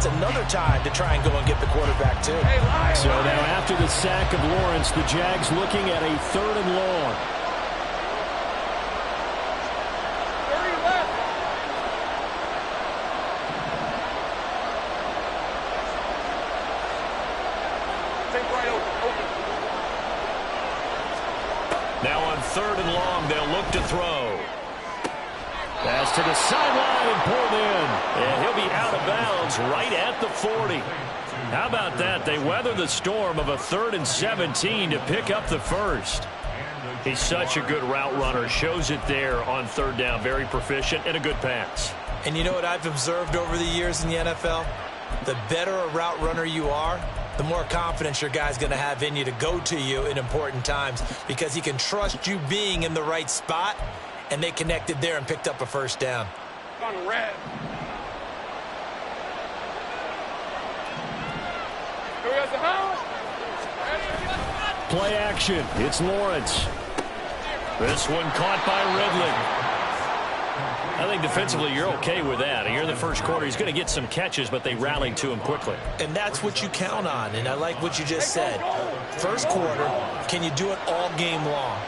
that's another time to try and go and get the quarterback too. So now after the sack of Lawrence, the Jags looking at a 3rd and long. Now on 3rd and long, they'll look to throw. Pass to the sideline and pulled in. And he'll be out of bounds right at the 40. How about that? They weather the storm of a 3rd and 17 to pick up the first. He's such a good route runner. Shows it there on 3rd down. Very proficient and a good pass. And you know what I've observed over the years in the NFL? The better a route runner you are, the more confidence your guy's going to have in you to go to you in important times because he can trust you being in the right spot, and they connected there and picked up a first down. On red. Play action. It's Lawrence. This one caught by Ridley. I think defensively you're okay with that. Here in the first quarter, he's going to get some catches, but they rallied to him quickly. And that's what you count on, and I like what you just said. First quarter, can you do it all game long?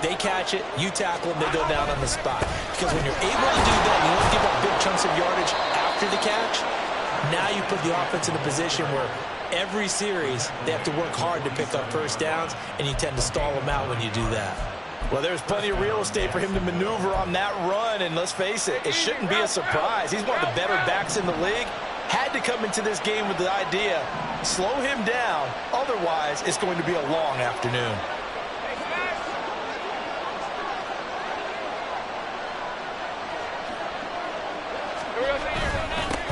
They catch it, you tackle them, they go down on the spot. Because when you're able to do that, you don't give up big chunks of yardage after the catch, now you put the offense in a position where every series they have to work hard to pick up first downs, and you tend to stall them out when you do that. Well, there's plenty of real estate for him to maneuver on that run, and let's face it, it shouldn't be a surprise. He's one of the better backs in the league. Had to come into this game with the idea, slow him down, otherwise it's going to be a long afternoon.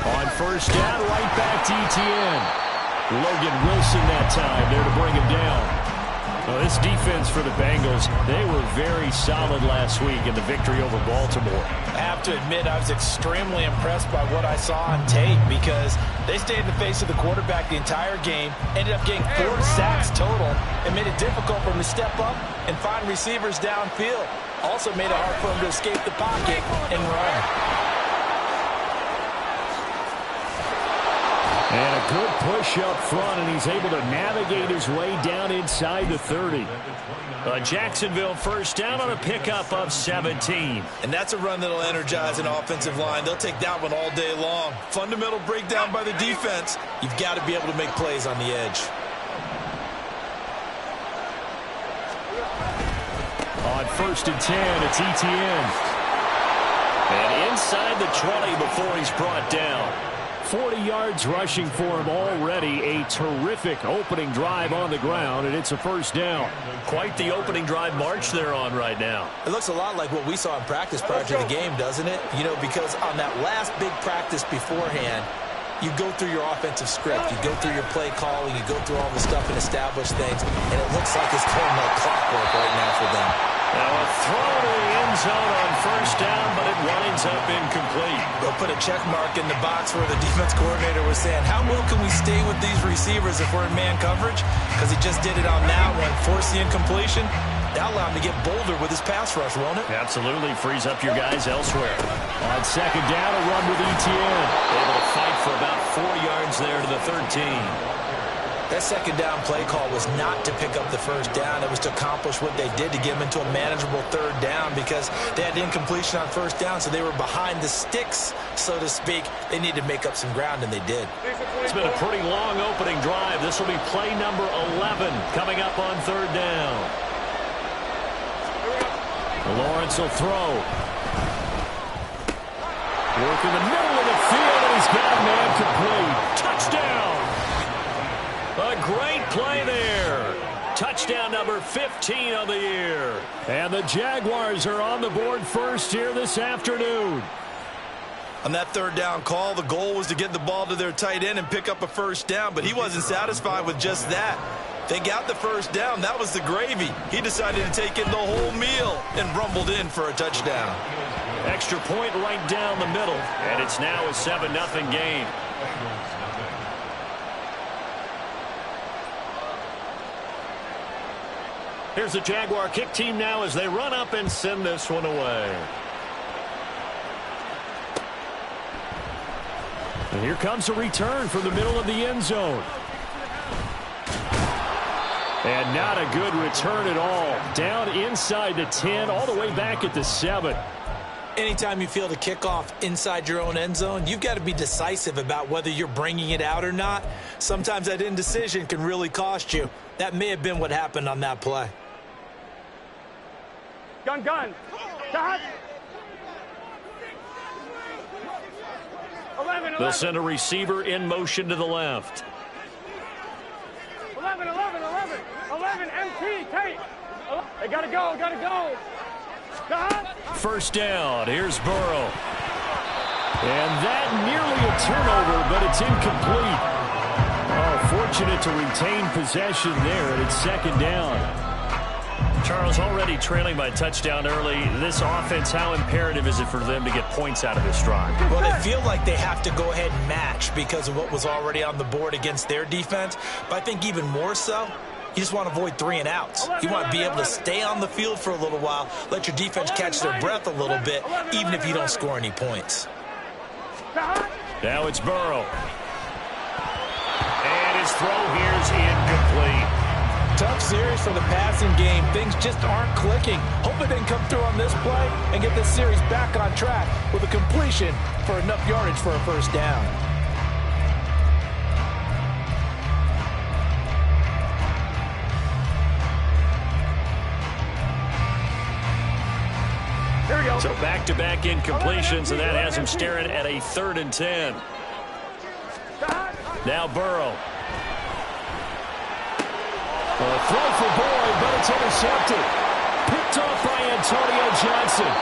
On first down, right back to ETN. Logan Wilson that time there to bring him down. Well, this defense for the Bengals, they were very solid last week in the victory over Baltimore. I have to admit, I was extremely impressed by what I saw on tape because they stayed in the face of the quarterback the entire game, ended up getting 4 sacks total, and made it difficult for him to step up and find receivers downfield. Also made it hard for him to escape the pocket and run. And a good push up front, and he's able to navigate his way down inside the 30. Jacksonville first down on a pickup of 17. And that's a run that'll energize an offensive line. They'll take that one all day long. Fundamental breakdown by the defense. You've got to be able to make plays on the edge. On first and 10, it's ETN. And inside the 20 before he's brought down. 40 yards rushing for him already. A terrific opening drive on the ground, and it's a first down. Quite the opening drive march they're on right now. It looks a lot like what we saw in practice prior to the game, doesn't it? You know, because on that last big practice beforehand, you go through your offensive script, you go through your play calling, you go through all the stuff and establish things, and it looks like it's going like clockwork right now for them. Now a throw to the end zone on first down, but it winds up incomplete. They'll put a check mark in the box where the defense coordinator was saying, how well can we stay with these receivers if we're in man coverage? Because he just did it on that one, forced the incompletion. That'll allow him to get bolder with his pass rush, won't it? Absolutely. Frees up your guys elsewhere. On second down, a run with ETN. Able to fight for about 4 yards there to the 13. That second down play call was not to pick up the first down. It was to accomplish what they did to get them into a manageable third down because they had incompletion on first down, so they were behind the sticks, so to speak. They needed to make up some ground, and they did. It's been a pretty long opening drive. This will be play number 11 coming up on third down. Lawrence will throw. Work in the middle of the field, and he's got a man complete. Touchdown! A great play there. Touchdown number 15 of the year. And the Jaguars are on the board first here this afternoon. On that third down call, the goal was to get the ball to their tight end and pick up a first down, but he wasn't satisfied with just that. They got the first down. That was the gravy. He decided to take in the whole meal and rumbled in for a touchdown. Extra point right down the middle, and it's now a 7-0 game. Here's the Jaguar kick team now as they run up and send this one away. And here comes a return from the middle of the end zone. And not a good return at all. Down inside the 10, all the way back at the 7. Anytime you feel the kickoff inside your own end zone, you've got to be decisive about whether you're bringing it out or not. Sometimes that indecision can really cost you. That may have been what happened on that play. Gun. Dot. 11. They'll send a receiver in motion to the left. 11. 11, MT, Tate. They gotta go. First down, here's Burrow. And that nearly a turnover, but it's incomplete. Oh, fortunate to retain possession there, and it's second down. Charles, already trailing by touchdown early. This offense, how imperative is it for them to get points out of this drive? Well, they feel like they have to go ahead and match because of what was already on the board against their defense. But I think even more so, you just want to avoid 3 and outs. You want to be able to stay on the field for a little while, let your defense catch their breath a little bit, even if you don't score any points. Now it's Burrow. And his throw here's incomplete. Tough series for the passing game. Things just aren't clicking. Hope they can come through on this play and get this series back on track with a completion for enough yardage for a first down. Here we go. So back-to-back incompletions, and that has him staring at a 3rd and 10. Now Burrow. A throw for Boyd, but it's intercepted. Picked off by Antonio Johnson.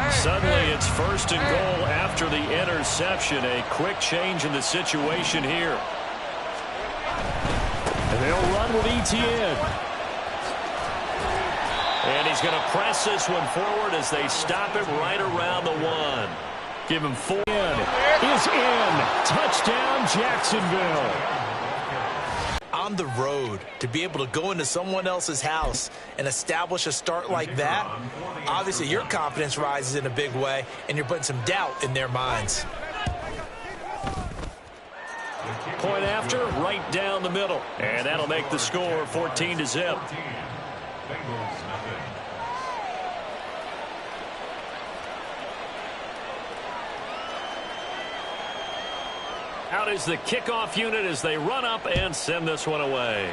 Suddenly it's 1st and goal after the interception. A quick change in the situation here. And they'll run with Etienne. And he's going to press this one forward as they stop him right around the 1. Give him 4. Is in. Touchdown, Jacksonville. On the road, to be able to go into someone else's house and establish a start like that, obviously your confidence rises in a big way, and you're putting some doubt in their minds. Point after, right down the middle. And that'll make the score 14-0. Out is the kickoff unit as they run up and send this one away.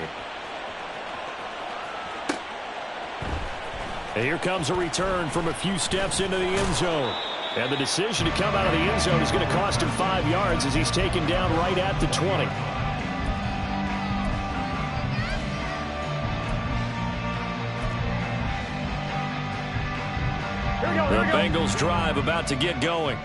And here comes a return from a few steps into the end zone. And the decision to come out of the end zone is going to cost him 5 yards as he's taken down right at the 20. The Bengals drive about to get going.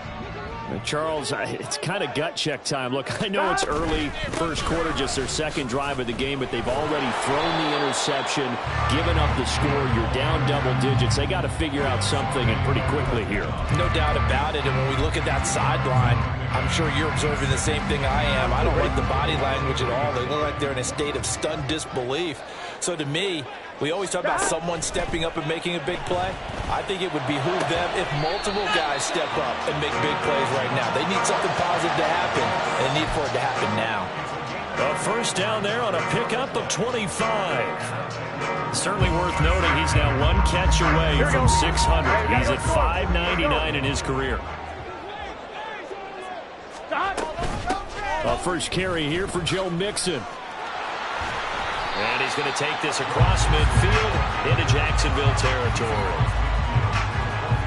Charles, it's kind of gut check time. Look, I know it's early, first quarter, just their second drive of the game, but they've already thrown the interception, given up the score. You're down double digits. They got to figure out something, and pretty quickly here. No doubt about it. And when we look at that sideline, I'm sure you're observing the same thing I am. I don't like the body language at all. They look like they're in a state of stunned disbelief. So to me, we always talk about someone stepping up and making a big play. I think it would behoove them if multiple guys step up and make big plays right now. They need something positive to happen, and they need for it to happen now. A first down there on a pickup of 25. Certainly worth noting he's now 1 catch away from 600. He's at 599 in his career. A first carry here for Joe Mixon. And he's going to take this across midfield into Jacksonville territory.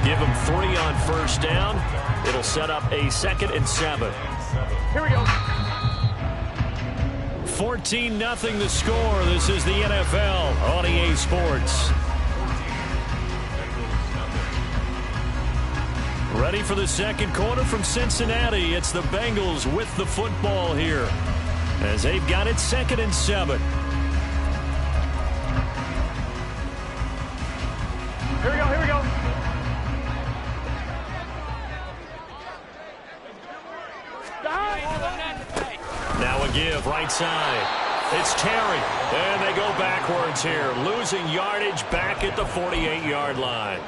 Give him 3 on first down. It'll set up a 2nd and 7. Here we go. 14-0 the score. This is the NFL on EA Sports. Ready for the second quarter from Cincinnati. It's the Bengals with the football here as they've got it 2nd and 7. Here we go. Now a give right side. It's Terry. And they go backwards here. Losing yardage back at the 48-yard line.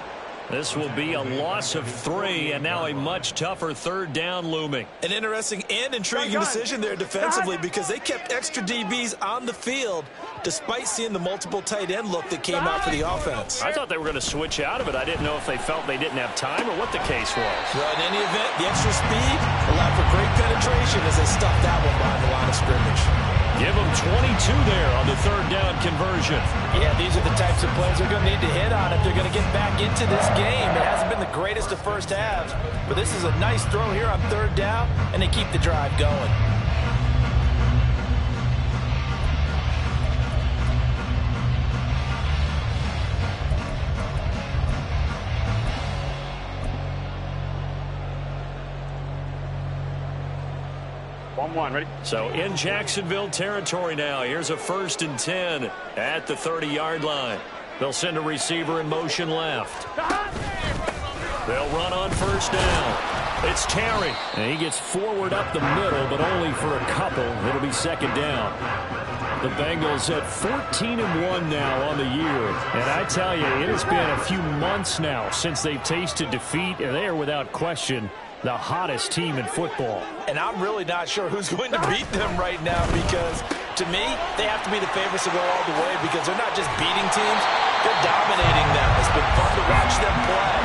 This will be a loss of 3, and now a much tougher third down looming. An interesting and intriguing decision there defensively because they kept extra DBs on the field despite seeing the multiple tight end look that came out for the offense. I thought they were going to switch out of it. I didn't know if they felt they didn't have time or what the case was. Well, in any event, the extra speed allowed for great penetration as they stuffed that one behind the line of scrimmage. Give them 22 there on the third down conversion. Yeah, these are the types of plays they're going to need to hit on if they're going to get back into this game. It hasn't been the greatest of first halves, but this is a nice throw here on third down, and they keep the drive going. Ready? So in Jacksonville territory now. Here's a 1st and 10 at the 30-yard line. They'll send a receiver in motion left. They'll run on first down. It's Terry. And he gets forward up the middle, but only for a couple. It'll be second down. The Bengals at 14-1 now on the year. And I tell you, it has been a few months now since they've tasted defeat, and they are without question the hottest team in football. And I'm really not sure who's going to beat them right now because, to me, they have to be the favorites to go all the way because they're not just beating teams, they're dominating them. It's been fun to watch them play,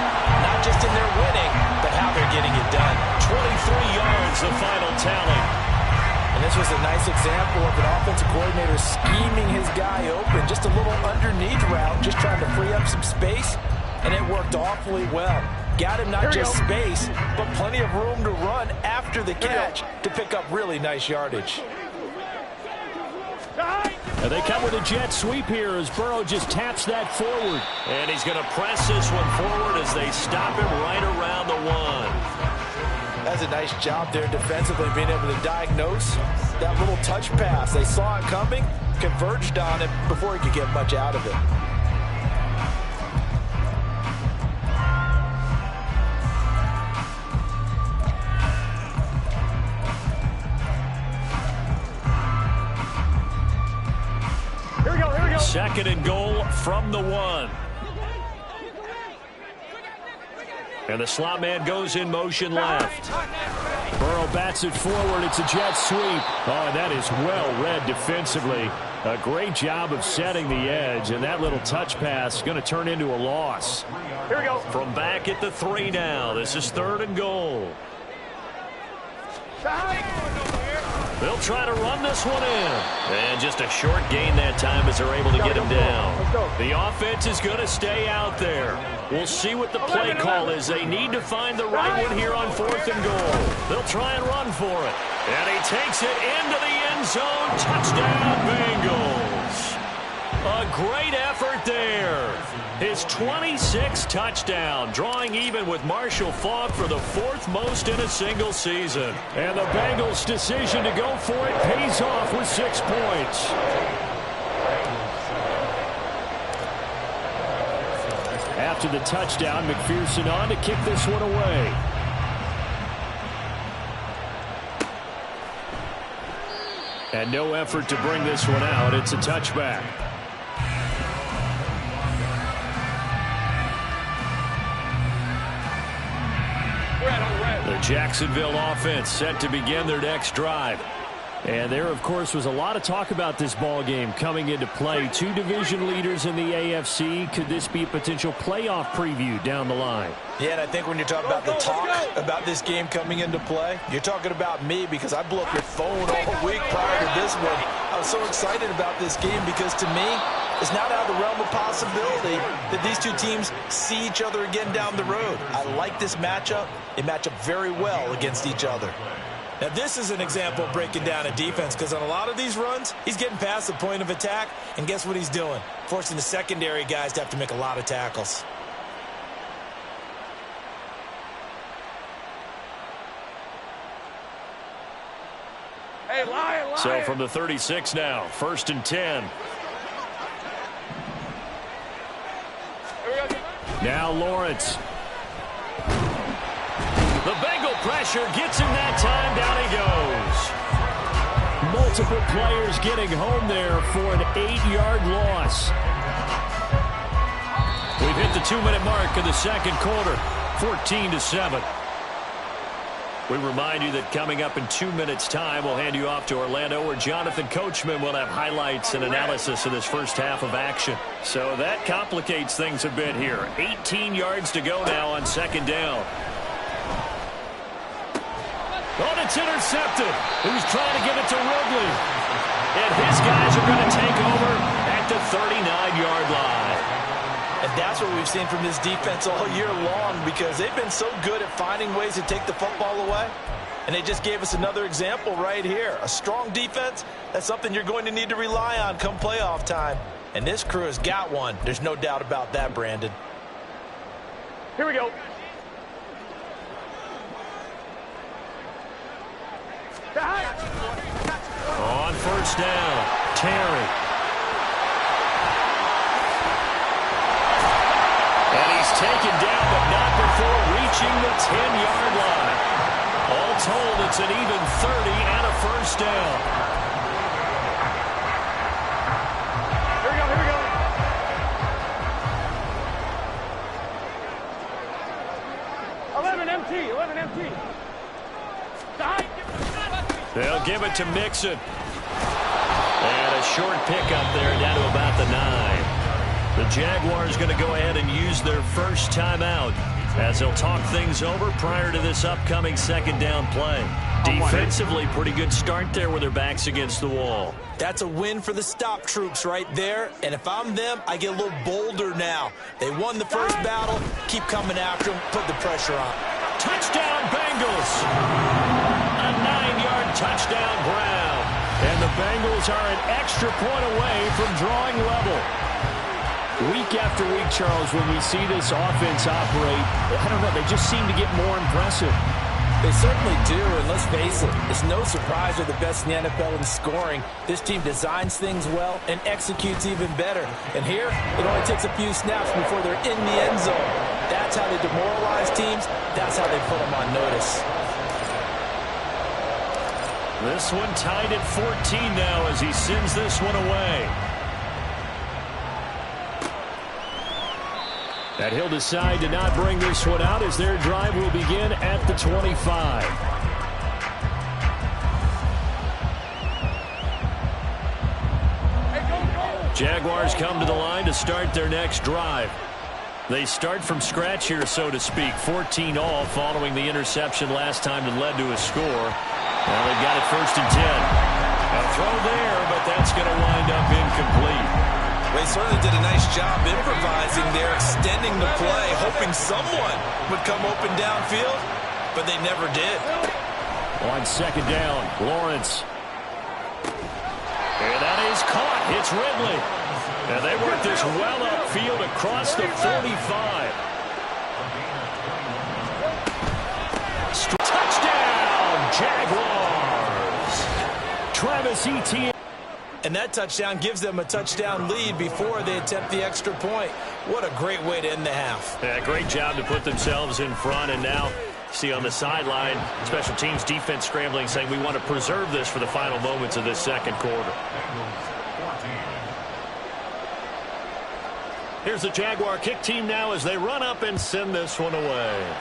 not just in their winning, but how they're getting it done. 23 yards, the final tally. And this was a nice example of an offensive coordinator scheming his guy open, just a little underneath route, just trying to free up some space, and it worked awfully well. Got him not just space, but plenty of room to run after the catch to pick up really nice yardage. And they come with a jet sweep here as Burrow just taps that forward. And he's going to press this one forward as they stop him right around the 1. That's a nice job there defensively, being able to diagnose that little touch pass. They saw it coming, converged on it before he could get much out of it. Second and goal from the 1. And the slot man goes in motion left. Burrow bats it forward. It's a jet sweep. Oh, and that is well read defensively. A great job of setting the edge, and that little touch pass is going to turn into a loss. Here we go. From back at the 3 now. This is 3rd and goal. They'll try to run this one in. And just a short gain that time as they're able to get him down. The offense is going to stay out there. We'll see what the play call is. They need to find the right one here on 4th and goal. They'll try and run for it. And he takes it into the end zone. Touchdown, Bengals. A great effort there. His 26th touchdown, drawing even with Marshall Faulk for the 4th most in a single season. And the Bengals' decision to go for it pays off with 6 points. After the touchdown, McPherson on to kick this one away. And no effort to bring this one out. It's a touchback. The Jacksonville offense set to begin their next drive. And there, of course, was a lot of talk about this ball game coming into play. 2 division leaders in the AFC. Could this be a potential playoff preview down the line? Yeah, and I think when you're talking about the talk about this game coming into play, you're talking about me because I blew up your phone all week prior to this one. I was so excited about this game because, to me, it's not out of the realm of possibility that these two teams see each other again down the road. I like this matchup. They match up very well against each other. Now, this is an example of breaking down a defense because on a lot of these runs, he's getting past the point of attack, and guess what he's doing? Forcing the secondary guys to have to make a lot of tackles. Hey, Lion. So from the 36 now, 1st and 10. Now Lawrence. The Bengal pressure pressure. Gets him that time. Down he goes. Multiple players getting home there for an 8-yard loss. We've hit the 2-minute mark of the second quarter. 14-7. We remind you that coming up in 2 minutes' time, we'll hand you off to Orlando, where Jonathan Coachman will have highlights and analysis of this first half of action. So that complicates things a bit here. 18 yards to go now on second down. Oh, it's intercepted. He was trying to give it to Ridley. And his guys are going to take over at the 39-yard line. And that's what we've seen from this defense all year long, because they've been so good at finding ways to take the football away. And they just gave us another example right here. A strong defense, that's something you're going to need to rely on come playoff time. And this crew has got one. There's no doubt about that, Brandon. Here we go. On first down, Terry. And he's taken down, but not before reaching the 10-yard line. All told, it's an even 30 and a first down. Here we go, here we go. 11 MT, 11 MT. They'll give it to Mixon. And a short pickup there down to about the 9. The Jaguars going to go ahead and use their first timeout as they'll talk things over prior to this upcoming second down play. Defensively, pretty good start there with their backs against the wall. That's a win for the stop troops right there. And if I'm them, I get a little bolder now. They won the first battle. Keep coming after them. Put the pressure on. Touchdown, Bengals. A 9-yard touchdown ground. And the Bengals are an extra point away from drawing level. Week after week, Charles, when we see this offense operate, I don't know, they just seem to get more impressive. They certainly do, and let's face it, it's no surprise they're the best in the NFL in scoring. This team designs things well and executes even better. And here, it only takes a few snaps before they're in the end zone. That's how they demoralize teams. That's how they put them on notice. This one tied at 14 now as he sends this one away. And he'll decide to not bring this one out as their drive will begin at the 25. Jaguars come to the line to start their next drive. They start from scratch here, so to speak. 14 all following the interception last time that led to a score. Well, they've got it first and 10. A throw there, but that's going to wind up incomplete. They certainly did a nice job improvising there, extending the play, hoping someone would come open downfield, but they never did. On second down, Lawrence. And that is caught. It's Ridley. And they work this well upfield across the 45. Touchdown, Jaguars. Travis Etienne. And that touchdown gives them a touchdown lead before they attempt the extra point. What a great way to end the half. Yeah, great job to put themselves in front. And now, see on the sideline, special teams defense scrambling, saying we want to preserve this for the final moments of this second quarter. Here's the Jaguar kick team now as they run up and send this one away.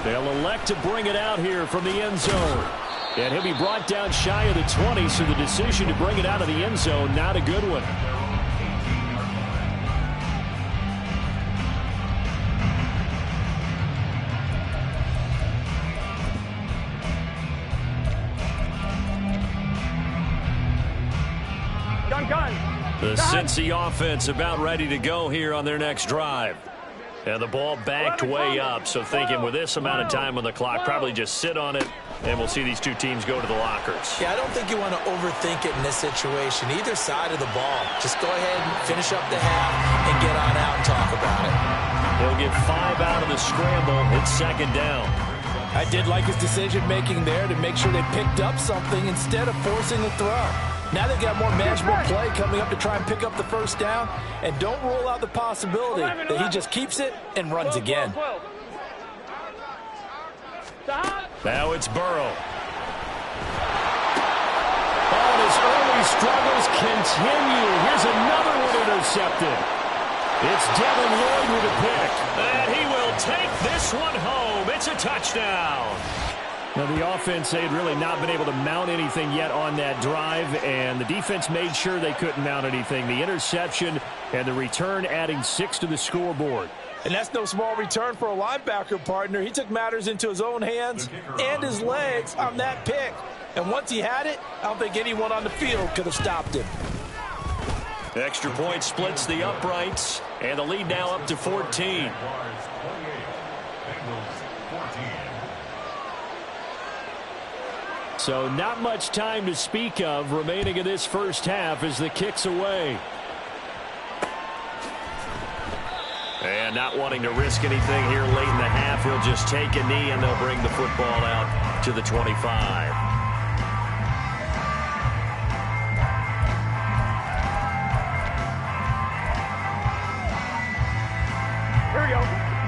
They'll elect to bring it out here from the end zone. And he'll be brought down shy of the 20, so the decision to bring it out of the end zone, not a good one. The Cincy offense about ready to go here on their next drive. And the ball backed way up, so thinking with this amount of time on the clock, probably just sit on it, and we'll see these two teams go to the lockers. Yeah, I don't think you want to overthink it in this situation. Either side of the ball. Just go ahead and finish up the half and get on out and talk about it. He'll get 5 out of the scramble. It's second down. I did like his decision-making there to make sure they picked up something instead of forcing the throw. Now they've got more manageable play coming up to try and pick up the first down. And don't rule out the possibility that he just keeps it and runs again. Now it's Burrow. Oh, and his early struggles continue. Here's another one intercepted. It's Devin Lloyd with a pick. And he will take this one home. It's a touchdown. Now, the offense, they had really not been able to mount anything yet on that drive, and the defense made sure they couldn't mount anything. The interception and the return adding 6 to the scoreboard. And that's no small return for a linebacker partner. He took matters into his own hands and his legs on that pick. And once he had it, I don't think anyone on the field could have stopped him. Extra point splits the uprights, and the lead now up to 14. So not much time to speak of remaining in this first half as the kick's away. And not wanting to risk anything here late in the half, he'll just take a knee and they'll bring the football out to the 25. Here we go.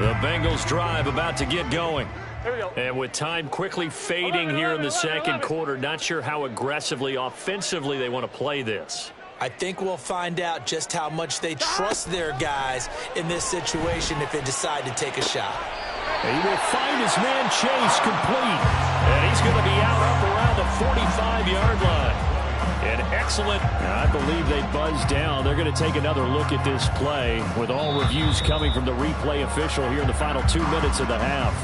The Bengals drive about to get going. Here we go. And with time quickly fading here in the second quarter, not sure how aggressively, offensively they want to play this. I think we'll find out just how much they trust their guys in this situation if they decide to take a shot. He will find his man Chase complete. And he's going to be out up around the 45-yard line. An excellent, I believe they buzzed down. They're going to take another look at this play with all reviews coming from the replay official here in the final 2 minutes of the half.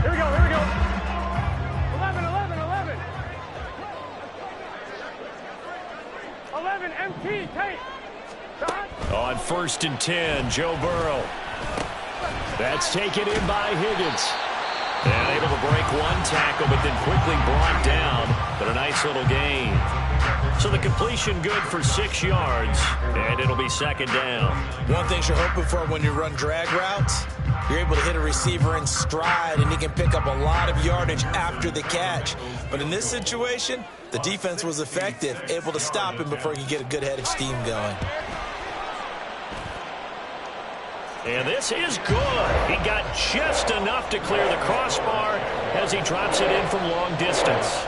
Here we go, here we go. 11, 11, 11. 11, MT, Tate. On 1st and 10, Joe Burrow. That's taken in by Higgins. And able to break one tackle, but then quickly brought down. But a nice little gain. So the completion good for 6 yards, and it'll be second down. One thing you're hoping for when you run drag routes, you're able to hit a receiver in stride, and he can pick up a lot of yardage after the catch. But in this situation, the defense was effective, able to stop him before he could get a good head of steam going. And this is good. He got just enough to clear the crossbar as he drops it in from long distance.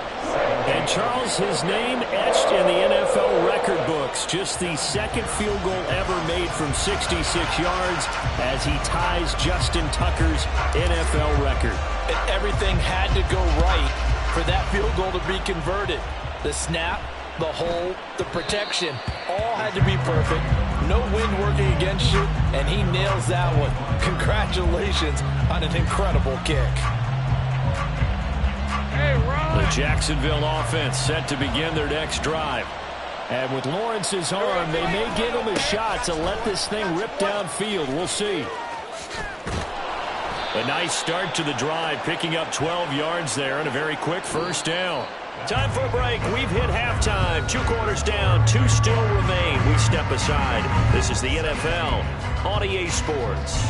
And Charles, his name etched in the NFL record books. Just the second field goal ever made from 66 yards as he ties Justin Tucker's NFL record. And everything had to go right for that field goal to be converted. The snap, the hold, the protection, all had to be perfect. No wind working against you, and he nails that one. Congratulations on an incredible kick. The Jacksonville offense set to begin their next drive. And with Lawrence's arm, they may give him a shot to let this thing rip downfield. We'll see. A nice start to the drive, picking up 12 yards there and a very quick first down. Time for a break. We've hit halftime. 2 quarters down, 2 still remain. We step aside. This is the NFL on EA Sports.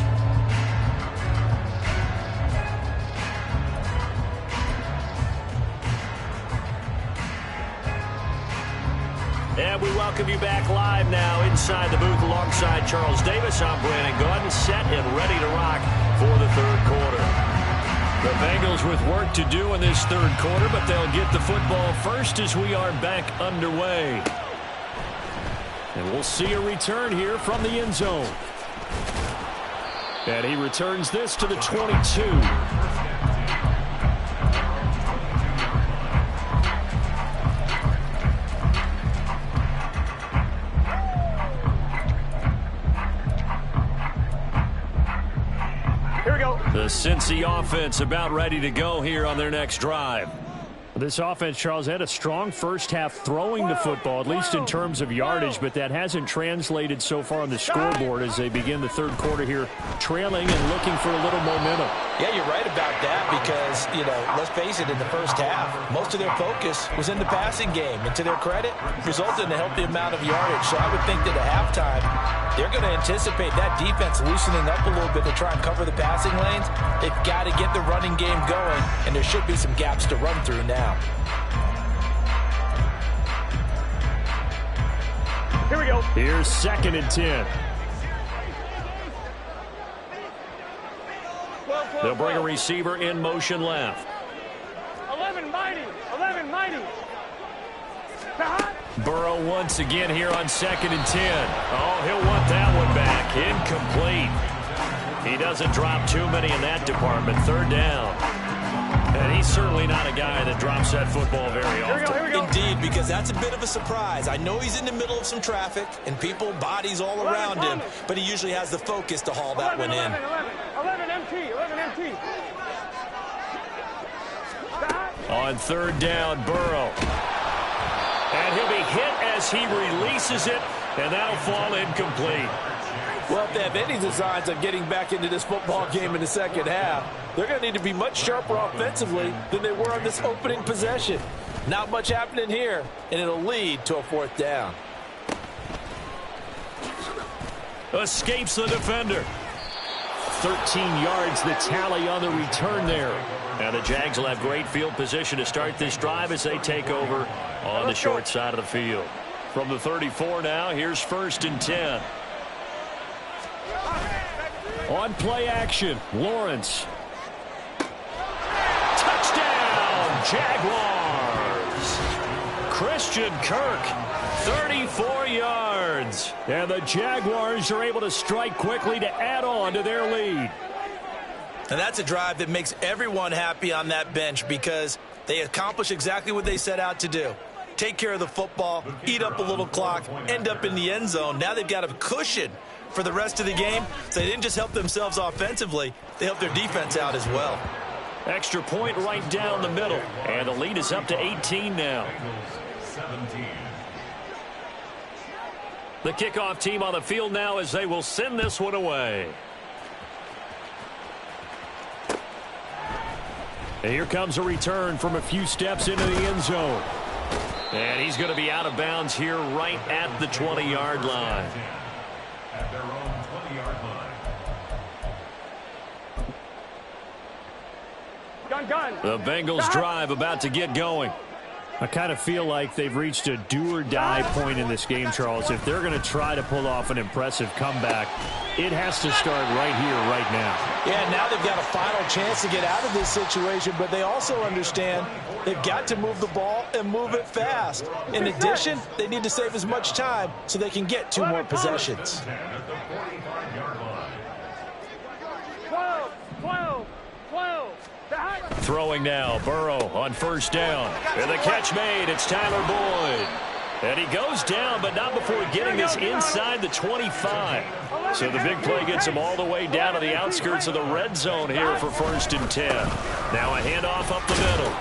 And we welcome you back live now inside the booth alongside Charles Davis. I'm Brandon Gaudin, set and ready to rock for the third quarter. The Bengals with work to do in this third quarter, but they'll get the football first as we are back underway. And we'll see a return here from the end zone. And he returns this to the 22. The Cincy offense about ready to go here on their next drive. This offense, Charles, had a strong first half throwing the football, at least in terms of yardage, but that hasn't translated so far on the scoreboard as they begin the third quarter here, trailing and looking for a little momentum. Yeah, you're right about that because, let's face it, in the first half, most of their focus was in the passing game. And to their credit, resulted in a healthy amount of yardage. So I would think that at halftime, they're going to anticipate that defense loosening up a little bit to try and cover the passing lanes. They've got to get the running game going, and there should be some gaps to run through now. Here we go. Here's 2nd and 10. They'll bring a receiver in motion left. 11 mighty. 11 mighty. Burrow once again here on 2nd and 10. Oh, he'll want that one back. Incomplete. He doesn't drop too many in that department. 3rd down. And he's certainly not a guy that drops that football very often. Here we go. Indeed, because that's a bit of a surprise. I know he's in the middle of some traffic and people, bodies all around him, but he usually has the focus to haul that one in. 11 MT. 11 MT. On 3rd down, Burrow. And he'll be hit as he releases it, and that'll fall incomplete. Well, if they have any designs on getting back into this football game in the second half, they're going to need to be much sharper offensively than they were on this opening possession. Not much happening here, and it'll lead to a 4th down. Escapes the defender. 13 yards the tally on the return there. And the Jags will have great field position to start this drive as they take over on the short side of the field. From the 34 now, here's 1st and 10. On play action, Lawrence. Touchdown, Jaguars. Christian Kirk, 34 yards. And the Jaguars are able to strike quickly to add on to their lead. And that's a drive that makes everyone happy on that bench because they accomplish exactly what they set out to do. Take care of the football, eat up a little clock, end up in the end zone. Now they've got a cushion for the rest of the game. So they didn't just help themselves offensively, they helped their defense out as well. Extra point right down the middle. And the lead is up to 18 now. The kickoff team on the field now as they will send this one away. And here comes a return from a few steps into the end zone. And he's going to be out of bounds here right at the 20-yard line. At their own 20-yard line. Gun. The Bengals drive about to get going. I kind of feel like they've reached a do-or-die point in this game, Charles. If they're going to try to pull off an impressive comeback, it has to start right here, right now. Yeah, now they've got a final chance to get out of this situation, but they also understand they've got to move the ball and move it fast. In addition, they need to save as much time so they can get 2 more possessions. 12. Throwing now, Burrow on 1st down. And the catch made, it's Tyler Boyd. And he goes down, but not before getting this inside the 25. So the big play gets him all the way down to the outskirts of the red zone here for 1st and 10. Now a handoff up the middle.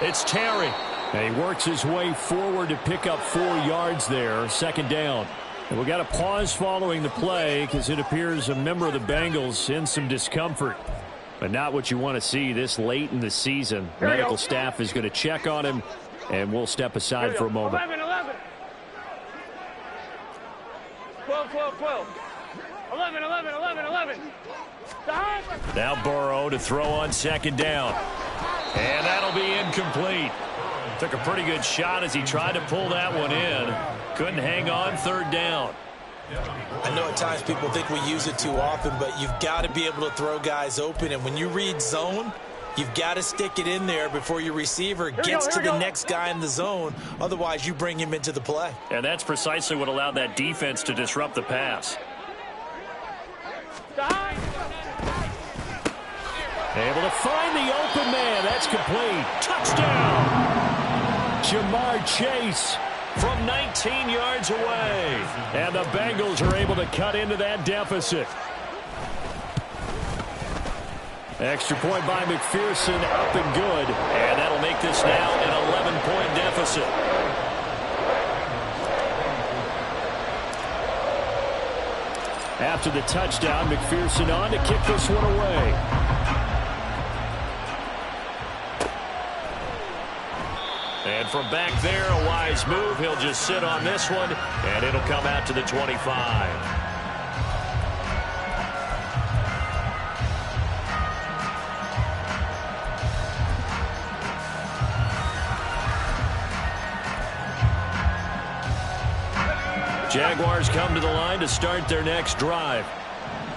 It's Terry. And he works his way forward to pick up 4 yards there, 2nd down. And we got a pause following the play because it appears a member of the Bengals in some discomfort. But not what you want to see this late in the season. Medical staff is going to check on him, and we'll step aside for a moment. 11. 12. 11. Now Burrow to throw on 2nd down. And that'll be incomplete. Took a pretty good shot as he tried to pull that one in. Couldn't hang on 3rd down. I know at times people think we use it too often, but you've got to be able to throw guys open. And when you read zone, you've got to stick it in there before your receiver gets to the next guy in the zone. Otherwise, you bring him into the play. And that's precisely what allowed that defense to disrupt the pass. Able to find the open man. That's complete. Touchdown! Jamar Chase from 19 yards away. And the Bengals are able to cut into that deficit. Extra point by McPherson, up and good. And that'll make this now an 11-point deficit. After the touchdown, McPherson on to kick this one away. And from back there, a wise move. He'll just sit on this one, and it'll come out to the 25. Jaguars come to the line to start their next drive.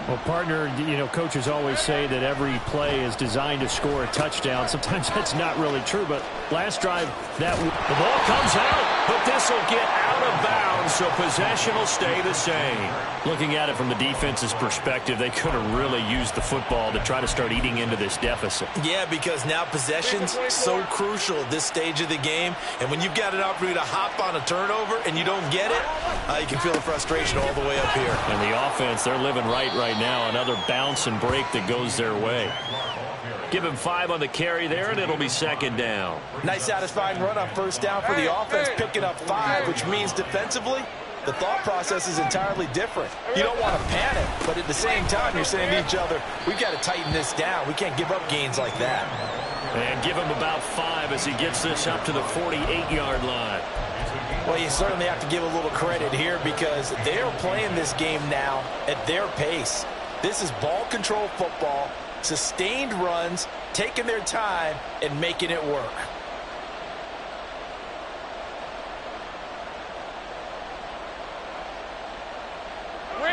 Well, partner, coaches always say that every play is designed to score a touchdown. Sometimes that's not really true, but last drive, the ball comes out, but this will get out of bounds, so possession will stay the same. Looking at it from the defense's perspective, they could have really used the football to try to start eating into this deficit. Yeah, because now possession's so crucial at this stage of the game, and when you've got an opportunity to hop on a turnover and you don't get it, you can feel the frustration all the way up here. And the offense, they're living right now. Another bounce and break that goes their way. Give him 5 on the carry there, and it'll be second down. Nice satisfying run on first down for the offense, picking up 5, which means defensively, the thought process is entirely different. You don't want to panic, but at the same time, you're saying to each other, we've got to tighten this down. We can't give up gains like that. And give him about 5 as he gets this up to the 48-yard line. Well, you certainly have to give a little credit here because they're playing this game now at their pace. This is ball control football, sustained runs, taking their time, and making it work.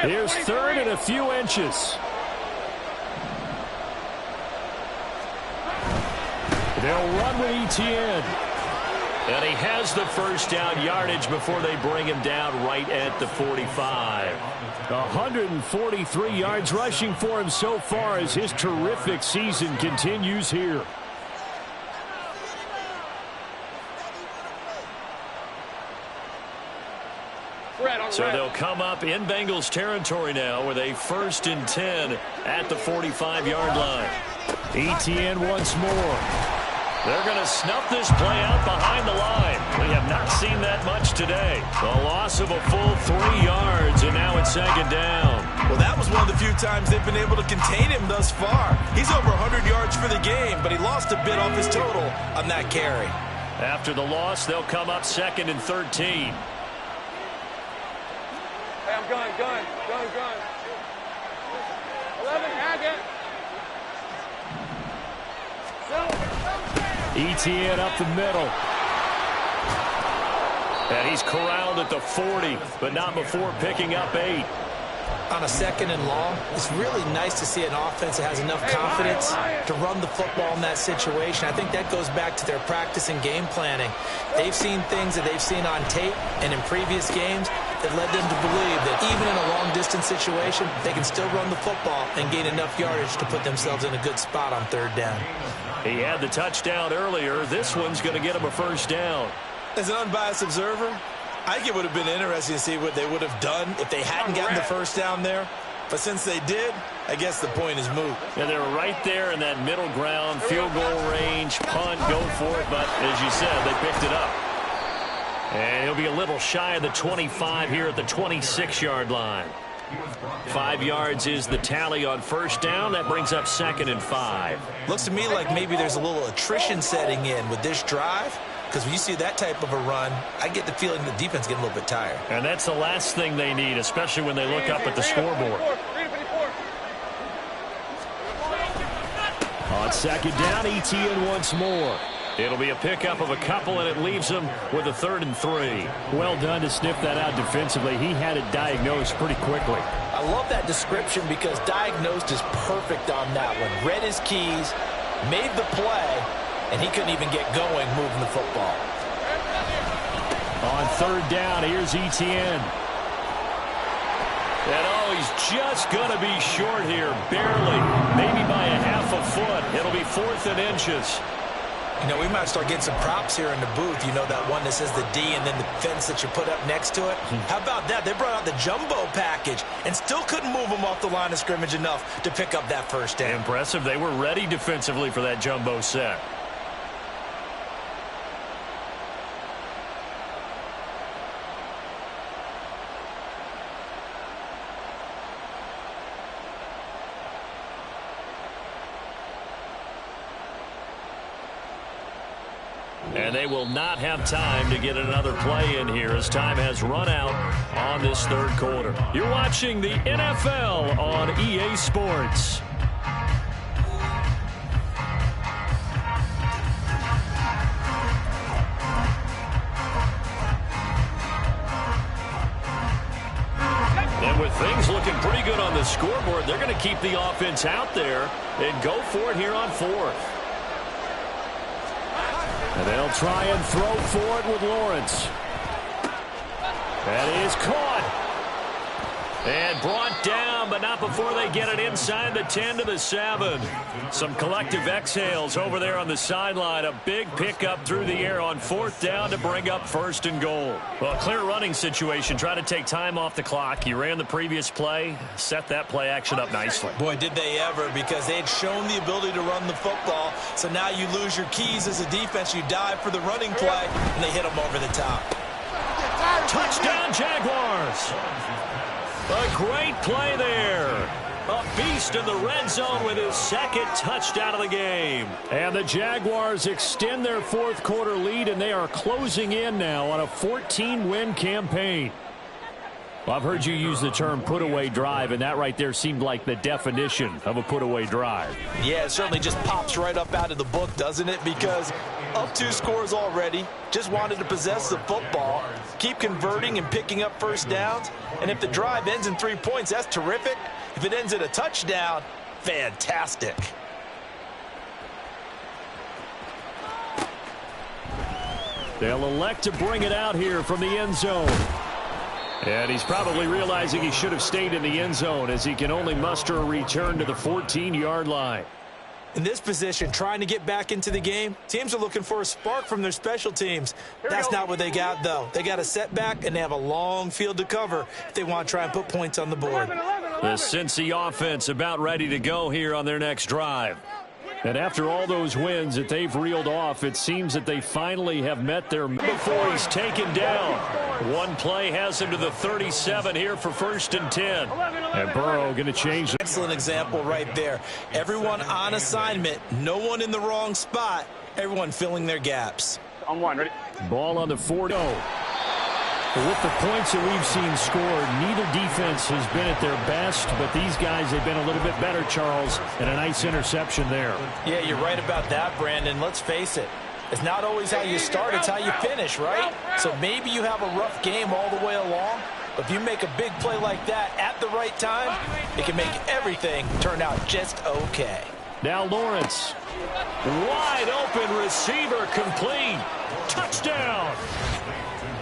Here's third and a few inches. They'll run with Etienne. And he has the first down yardage before they bring him down right at the 45. 143 yards rushing for him so far as his terrific season continues here. So they'll come up in Bengals territory now with a 1st and 10 at the 45-yard line. Etienne once more. They're going to snuff this play out behind the line. We have not seen that much today. A loss of a full 3 yards, and now it's second down. Well, that was one of the few times they've been able to contain him thus far. He's over 100 yards for the game, but he lost a bit off his total on that carry. After the loss, they'll come up 2nd and 13. Hey, I'm gun. 11, Agate. Etienne up the middle. And he's corralled at the 40, but not before picking up 8. On a 2nd and long, it's really nice to see an offense that has enough confidence to run the football in that situation. I think that goes back to their practice and game planning. They've seen things that they've seen on tape and in previous games that led them to believe that even in a long-distance situation, they can still run the football and gain enough yardage to put themselves in a good spot on 3rd down. He had the touchdown earlier. This one's going to get him a first down. As an unbiased observer, I think it would have been interesting to see what they would have done if they hadn't gotten the first down there. But since they did, I guess the point is moot. Yeah, they were right there in that middle ground, field goal range, punt, go for it. But as you said, they picked it up. And he'll be a little shy of the 25 here at the 26-yard line. 5 yards is the tally on first down. That brings up 2nd and 5. Looks to me like maybe there's a little attrition setting in with this drive. Because when you see that type of a run, I get the feeling the defense getting a little bit tired. And that's the last thing they need, especially when they look up at the scoreboard. On 2nd down, Etienne once more. It'll be a pickup of a couple, and it leaves them with a 3rd and 3. Well done to sniff that out defensively. He had it diagnosed pretty quickly. I love that description because diagnosed is perfect on that one. Read his keys, made the play, and he couldn't even get going moving the football. On 3rd down, here's Etienne. And he's just going to be short here, barely, maybe by a half a foot. It'll be 4th and inches. You know, we might start getting some props here in the booth. You know, that one that says the D and then the fence that you put up next to it. How about that? They brought out the jumbo package and still couldn't move them off the line of scrimmage enough to pick up that first down. Impressive. They were ready defensively for that jumbo set. And they will not have time to get another play in here as time has run out on this third quarter. You're watching the NFL on EA Sports. And with things looking pretty good on the scoreboard, they're going to keep the offense out there and go for it here on fourth. And they'll try and throw for it with Lawrence. That is caught. And brought down, but not before they get it inside the 10 to the 7. Some collective exhales over there on the sideline. A big pickup through the air on fourth down to bring up first and goal. Well, a clear running situation. Try to take time off the clock. You ran the previous play. Set that play action up nicely. Boy, did they ever, because they had shown the ability to run the football. So now you lose your keys as a defense. You dive for the running play, and they hit them over the top. Touchdown, Jaguars. A great play there. A beast in the red zone with his second touchdown of the game. And the Jaguars extend their fourth quarter lead, and they are closing in now on a 14-win campaign. Well, I've heard you use the term put-away drive, and that right there seemed like the definition of a put-away drive. Yeah, it certainly just pops right up out of the book, doesn't it? Because up 2 scores already, just wanted to possess the football, keep converting and picking up first downs. And if the drive ends in 3 points, that's terrific. If it ends in a touchdown, fantastic. They'll elect to bring it out here from the end zone. And he's probably realizing he should have stayed in the end zone as he can only muster a return to the 14-yard line. In this position, trying to get back into the game, teams are looking for a spark from their special teams. That's not what they got, though. They got a setback, and they have a long field to cover if they want to try and put points on the board. The Cincy offense about ready to go here on their next drive. And after all those wins that they've reeled off, it seems that they finally have met their before he's taken down. One play has him to the 37 here for 1st and 10. And Burrow going to change it. Excellent example right there. Everyone on assignment, no one in the wrong spot, everyone filling their gaps. On one, ready? Ball on the 40. With the points that we've seen scored, neither defense has been at their best, but these guys have been a little bit better, Charles, and a nice interception there. Yeah, you're right about that, Brandon. Let's face it. It's not always how you start, it's how you finish, right? So maybe you have a rough game all the way along, but if you make a big play like that at the right time, it can make everything turn out just okay. Now Lawrence. Wide open receiver complete. Touchdown.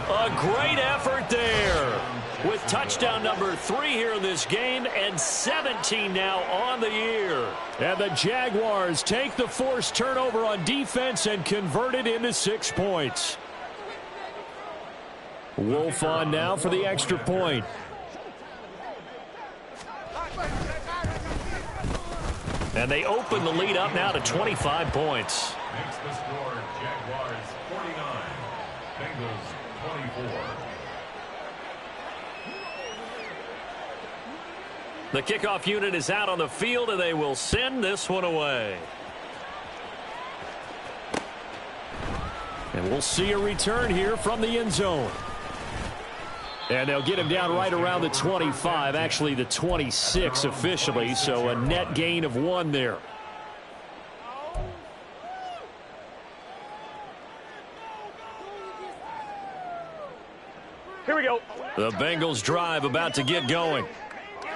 A great effort there with touchdown number 3 here in this game and 17 now on the year. And the Jaguars take the forced turnover on defense and convert it into 6 points. Wolf on now for the extra point. And they open the lead up now to 25 points. Makes the score Jaguars 49, Bengals 24. The kickoff unit is out on the field, and they will send this one away. And we'll see a return here from the end zone. And they'll get him down right around the 25, actually the 26 officially, so a net gain of 1 there. Here we go. The Bengals drive about to get going.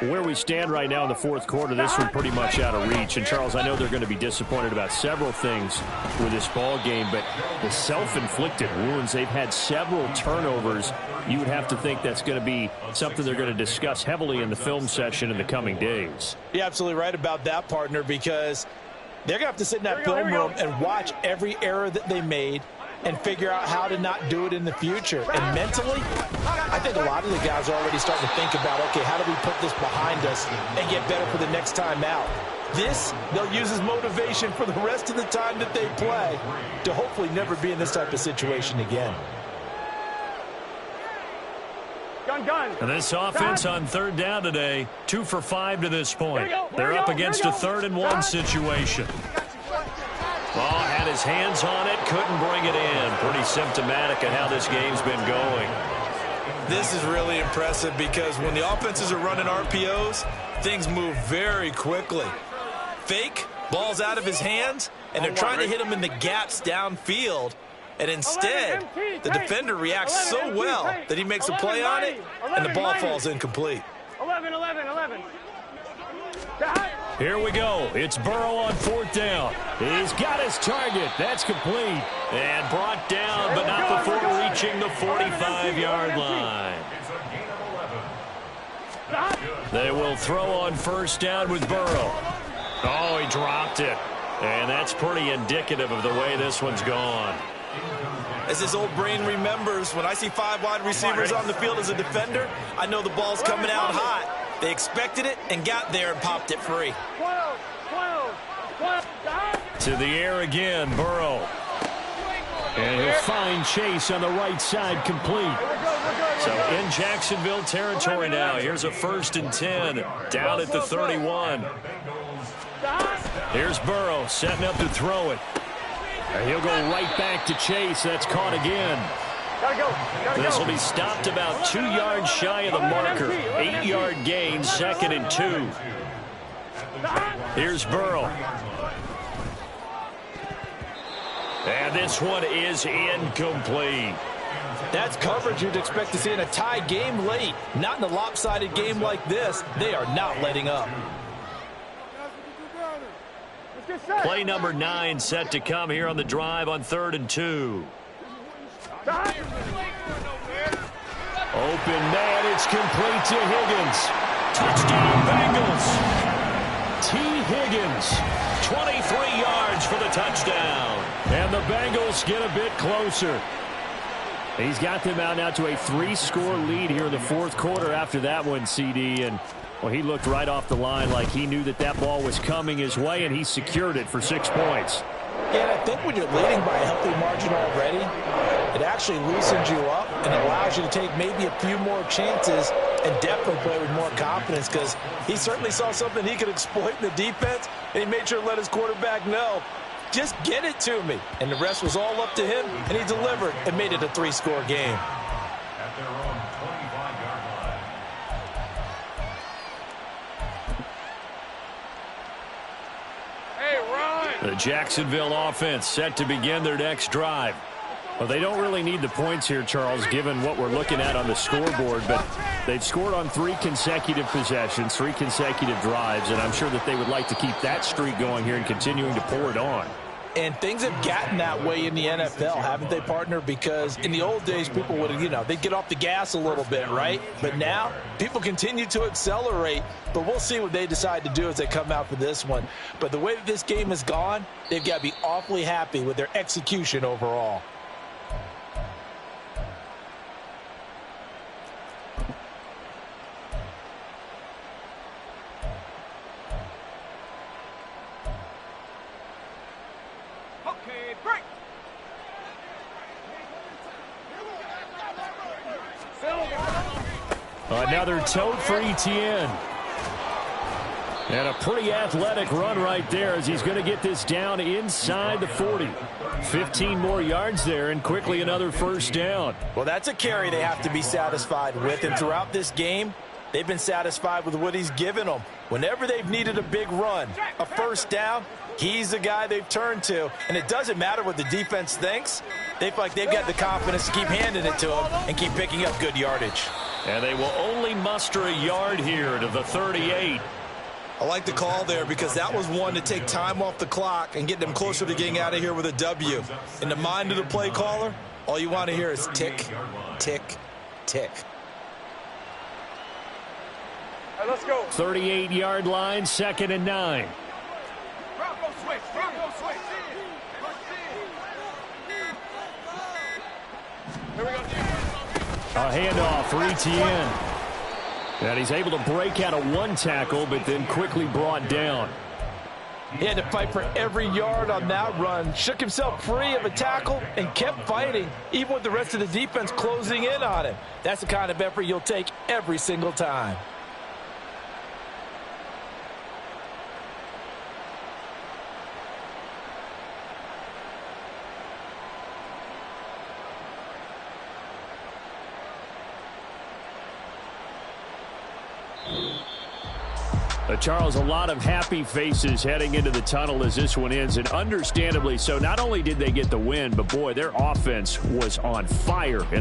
Where we stand right now in the fourth quarter, this one pretty much out of reach. And, Charles, I know they're going to be disappointed about several things with this ball game, but the self-inflicted wounds, they've had several turnovers. You would have to think that's going to be something they're going to discuss heavily in the film session in the coming days. You're absolutely right about that, partner, because they're going to have to sit in that film room and watch every error that they made and figure out how to not do it in the future. And mentally, I think a lot of the guys are already starting to think about, okay, how do we put this behind us and get better for the next time out? This, they'll use as motivation for the rest of the time that they play to hopefully never be in this type of situation again. Gun. And this offense on third down today, 2 for 5 to this point. They're up against a 3rd and 1 situation. Oh, had his hands on it, couldn't bring it in. Pretty symptomatic of how this game's been going. This is really impressive because when the offenses are running RPOs, things move very quickly. Fake, ball's out of his hands, and they're trying to hit him in the gaps downfield. And instead, the defender reacts so well that he makes a play on it, and the ball falls incomplete. 11. Here we go. It's Burrow on 4th down. He's got his target. That's complete. And brought down, but not before reaching the 45-yard line. They will throw on 1st down with Burrow. Oh, he dropped it. And that's pretty indicative of the way this one's gone. As his old brain remembers, when I see 5 wide receivers on the field as a defender, I know the ball's coming out hot. They expected it and got there and popped it free. 12. To the air again, Burrow. And he'll find Chase on the right side, complete. So in Jacksonville territory now. Here's a 1st and 10 down at the 31. Here's Burrow setting up to throw it. And he'll go right back to Chase. That's caught again. This will be stopped about 2 yards shy of the marker. 8-yard gain, 2nd and 2. Here's Burrow. And this one is incomplete. That's coverage you'd expect to see in a tie game late. Not in a lopsided game like this. They are not letting up. Play number 9 set to come here on the drive on 3rd and 2. Open man, it's complete to Higgins. Touchdown Bengals. T. Higgins, 23 yards for the touchdown. And the Bengals get a bit closer. He's got them out now to a 3-score lead here in the 4th quarter after that one, CD. And, well, he looked right off the line like he knew that that ball was coming his way, and he secured it for 6 points. And I think when you're leading by a healthy margin already, it actually loosens you up and allows you to take maybe a few more chances and definitely play with more confidence, because he certainly saw something he could exploit in the defense, and he made sure to let his quarterback know, just get it to me. And the rest was all up to him, and he delivered and made it a 3-score game. At their own 25-yard line. Hey, Ron. The Jacksonville offense set to begin their next drive. Well, they don't really need the points here, Charles, given what we're looking at on the scoreboard, but they've scored on 3 consecutive possessions, 3 consecutive drives, and I'm sure that they would like to keep that streak going here and continuing to pour it on. And things have gotten that way in the NFL, haven't they, partner? Because in the old days, people would, they'd get off the gas a little bit, right? But now, people continue to accelerate. But we'll see what they decide to do as they come out for this one. But the way that this game has gone, they've got to be awfully happy with their execution overall. Another tote for Etienne. And a pretty athletic run right there as he's going to get this down inside the 40. 15 more yards there and quickly another 1st down. Well, that's a carry they have to be satisfied with. And throughout this game, they've been satisfied with what he's given them. Whenever they've needed a big run, a 1st down, he's the guy they've turned to. And it doesn't matter what the defense thinks. They feel like they've got the confidence to keep handing it to him and keep picking up good yardage. And they will only muster a yard here to the 38. I like the call there because that was one to take time off the clock and get them closer to getting out of here with a W. In the mind of the play caller, all you want to hear is tick, tick, tick. All right, let's go. 38-yard line, 2nd and 9. Bronco switch. Here we go. A handoff for Etienne. And he's able to break out of 1 tackle, but then quickly brought down. He had to fight for every yard on that run. Shook himself free of a tackle and kept fighting, even with the rest of the defense closing in on him. That's the kind of effort you'll take every single time. Charles, a lot of happy faces heading into the tunnel as this one ends, and understandably so. Not only did they get the win, but boy, their offense was on fire.